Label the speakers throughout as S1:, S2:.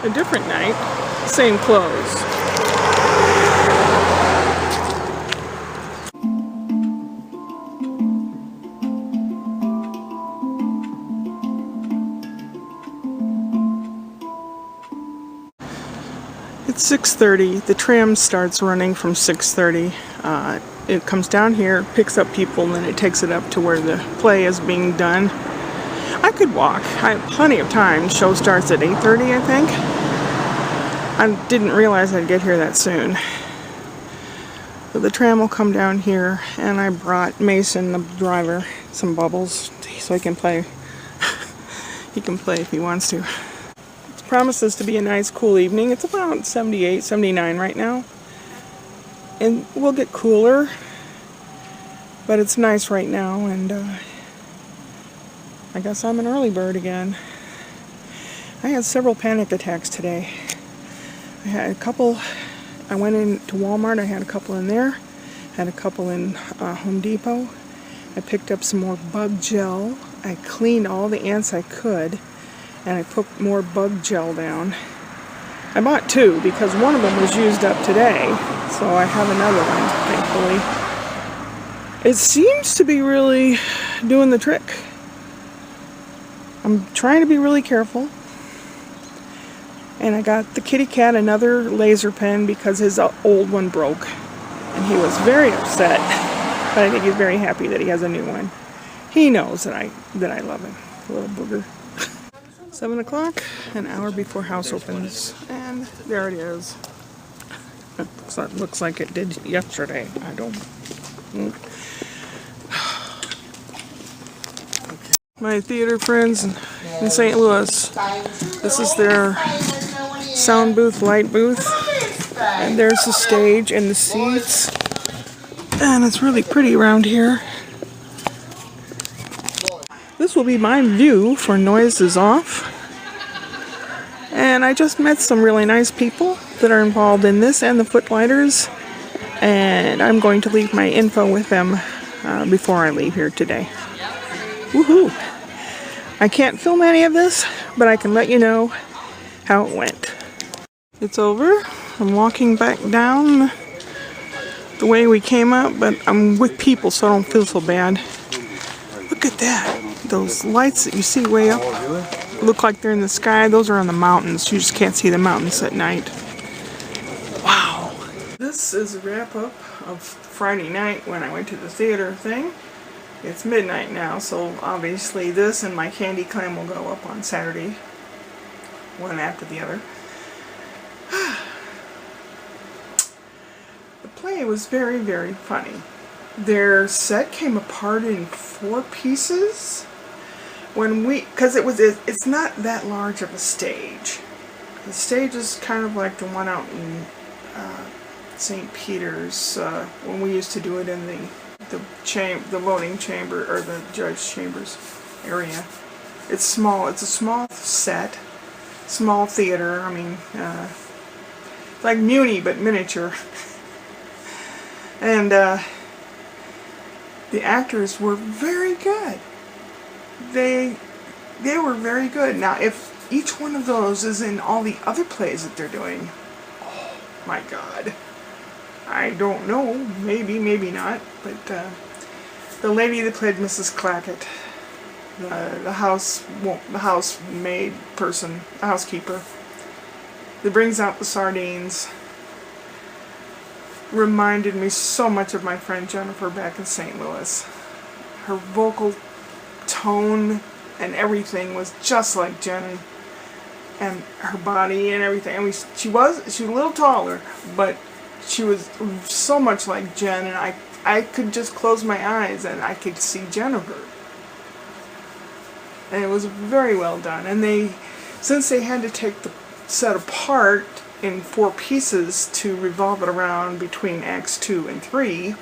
S1: A different night, same clothes. It's 6:30. The tram starts running from 6:30. It comes down here, picks up people, and then it takes it up to where the play is being done. I could walk. I have plenty of time. Show starts at 8:30, I think. I didn't realize I'd get here that soon. But the tram will come down here, and I brought Mason, the driver, some bubbles so he can play. He can play if he wants to. It promises to be a nice, cool evening. It's about 78, 79 right now. And we'll get cooler, but it's nice right now, and I guess I'm an early bird again. I had several panic attacks today. I had a couple, I went into Walmart, I had a couple in there, had a couple in Home Depot. I picked up some more bug gel. I cleaned all the ants I could, and I put more bug gel down. I bought two because one of them was used up today, so I have another one, thankfully. It seems to be really doing the trick. I'm trying to be really careful. And I got the kitty cat another laser pen because his old one broke. And he was very upset, but I think he's very happy that he has a new one. He knows that I love him, little booger. 7 o'clock, an hour before house opens, and there it is. Looks like it did yesterday. I don't. My theater friends in St. Louis. This is their sound booth, light booth, and there's the stage and the seats, and it's really pretty around here. This will be my view for Noise is Off. And I just met some really nice people that are involved in this and the Footlighters. And I'm going to leave my info with them before I leave here today. Woohoo! I can't film any of this, but I can let you know how it went. It's over. I'm walking back down the way we came up, but I'm with people so I don't feel so bad. Look at that. Those lights that you see way up look like they're in the sky. Those are on the mountains. You just can't see the mountains at night. Wow. This is a wrap up of Friday night when I went to the theater thing. It's midnight now, so obviously this and my candy clam will go up on Saturday, one after the other. The play was very, very funny. Their set came apart in 4 pieces because it's not that large of a stage. The stage is kind of like the one out in St. Peter's when we used to do it in the voting chamber or the judge chambers area. It's small. It's a small set, small theater. I mean, like Muni but miniature. And the actors were very good. They were very good. Now, if each one of those is in all the other plays that they're doing, oh my God. I don't know. Maybe, maybe not. But the lady that played Mrs. Clackett, the housemaid person, the housekeeper, that brings out the sardines, reminded me so much of my friend Jennifer back in St. Louis. Her vocal tone and everything was just like Jen, and her body and everything. I mean, she was a little taller, but she was so much like Jen, and I could just close my eyes and I could see Jennifer. And it was very well done. And since they had to take the set apart in 4 pieces to revolve it around between acts 2 and 3,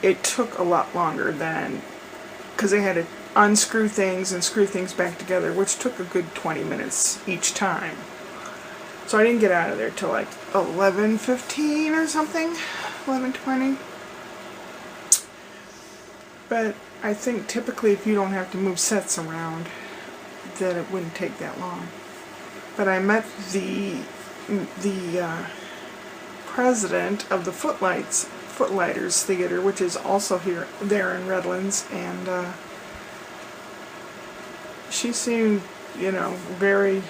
S1: it took a lot longer because they had to unscrew things and screw things back together, which took a good 20 minutes each time. So I didn't get out of there till like 11:15 or something, 11:20. But I think typically if you don't have to move sets around, that it wouldn't take that long. But I met the president of the Footlighters Theater, which is also there in Redlands, and she seemed, very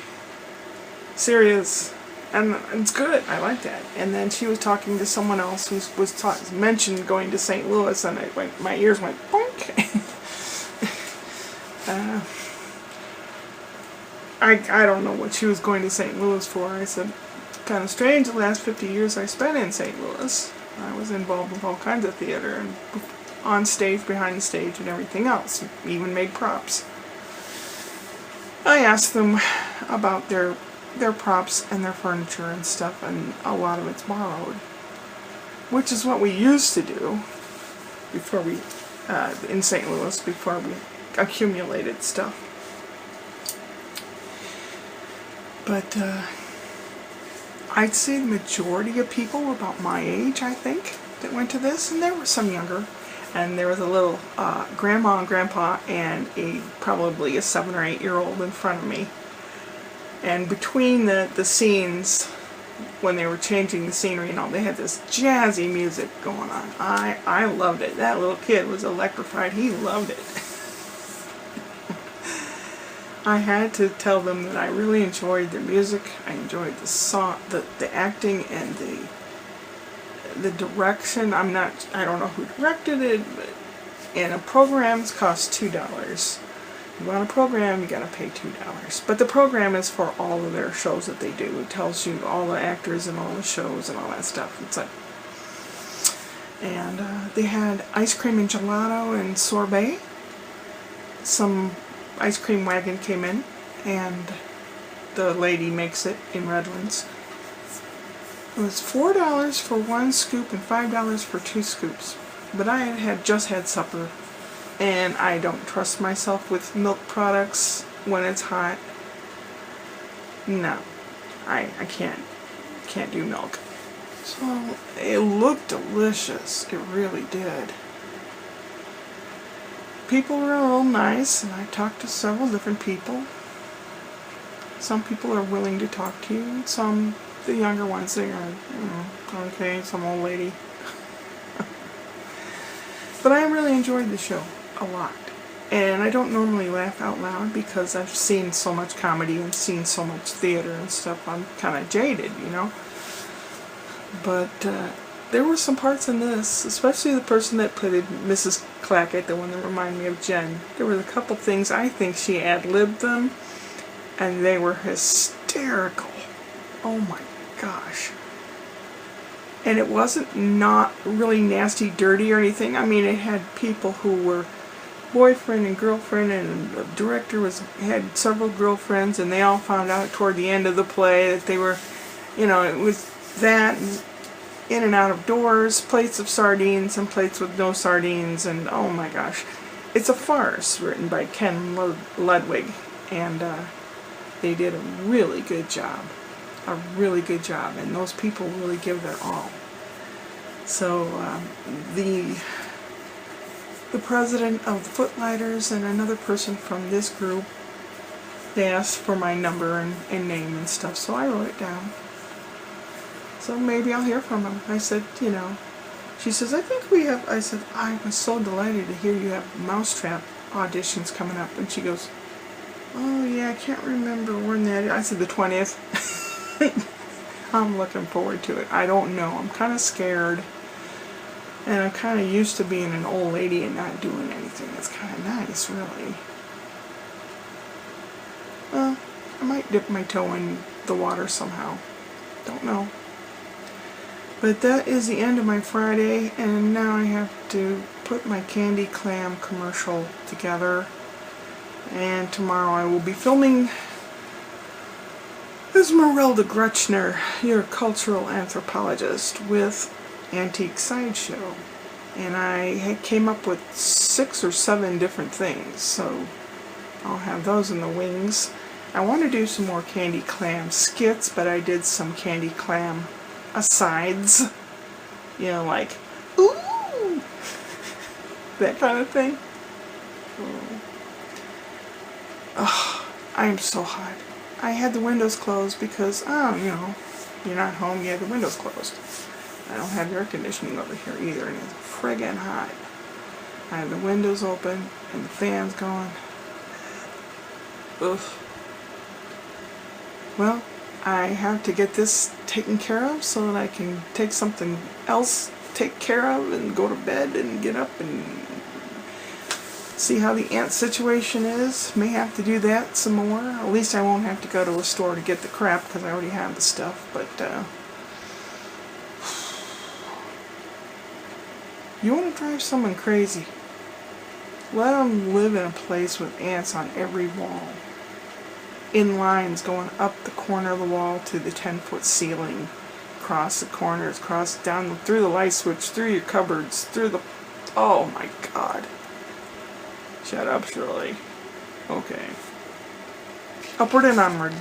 S1: serious, and it's good. I like that. And then she was talking to someone else who mentioned going to St. Louis, and my ears went boink. I don't know what she was going to St. Louis for. I said, kind of strange, the last 50 years I spent in St. Louis. I was involved with all kinds of theater, and on stage, behind the stage, and everything else. Even made props. I asked them about their props and their furniture and stuff, and a lot of it's borrowed, which is what we used to do before we, in St. Louis, before we accumulated stuff. But I'd say the majority of people were about my age, I think, that went to this, and there were some younger. And there was a little grandma and grandpa and probably a 7 or 8 year old in front of me. And between the scenes, when they were changing the scenery and all, they had this jazzy music going on. I loved it. That little kid was electrified. He loved it. I had to tell them that I really enjoyed the music. I enjoyed the song, the acting, and the direction. I don't know who directed it, and programs cost $2. You want a program, you gotta pay $2. But the program is for all of their shows that they do. It tells you all the actors and all the shows and all that stuff. It's like, and they had ice cream and gelato and sorbet. Some ice cream wagon came in, and the lady makes it in Redlands. It was $4 for 1 scoop and $5 for 2 scoops. But I had just had supper, and I don't trust myself with milk products when it's hot. No, I can't do milk. So it looked delicious. It really did. People were real nice, and I talked to several different people. Some people are willing to talk to you, and some, the younger ones, they are, okay, some old lady. But I really enjoyed the show a lot. And I don't normally laugh out loud because I've seen so much comedy and seen so much theater and stuff. I'm kind of jaded, But there were some parts in this, especially the person that played Mrs. Clackett, the one that reminded me of Jen. There were a couple things, I think she ad-libbed them, and they were hysterical. Oh my gosh. And it wasn't not really nasty, dirty or anything. I mean, it had people who were boyfriend and girlfriend, and the director had several girlfriends, and they all found out toward the end of the play that they were, it was that, in and out of doors, plates of sardines and plates with no sardines, and oh my gosh. It's a farce written by Ken Ludwig, and they did a really good job. A really good job, and those people really give their all. So the president of the Footlighters and another person from this group, they asked for my number and name and stuff, so I wrote it down. So maybe I'll hear from them. I said, she says, I think we have, I said, I was so delighted to hear you have Mousetrap auditions coming up. And she goes, oh yeah, I can't remember when that is. I said the 20th. I'm looking forward to it. I don't know. I'm kind of scared. And I'm kind of used to being an old lady and not doing anything. It's kind of nice, really. Well, I might dip my toe in the water somehow. Don't know. But that is the end of my Friday, and now I have to put my candy clam commercial together. And tomorrow I will be filming Esmeralda Grutchner, your cultural anthropologist, with Antique Sideshow. And I came up with 6 or 7 different things, so I'll have those in the wings. I want to do some more candy clam skits, but I did some candy clam asides, like, ooh, that kind of thing. Oh, I am so hot. I had the windows closed because, oh, you know, you're not home, you have the windows closed. I don't have air conditioning over here either, and it's friggin' hot. I have the windows open and the fan's going. Ugh. Well, I have to get this taken care of so that I can take something else take care of and go to bed and get up and see how the ant situation is. May have to do that some more. At least I won't have to go to a store to get the crap because I already have the stuff. But you want to drive someone crazy, let them live in a place with ants on every wall, in lines going up the corner of the wall to the 10-foot ceiling, across the corners, across down through the light switch, through your cupboards, through the... Oh my God. Shut up, Shirley. Okay. Upward and onward.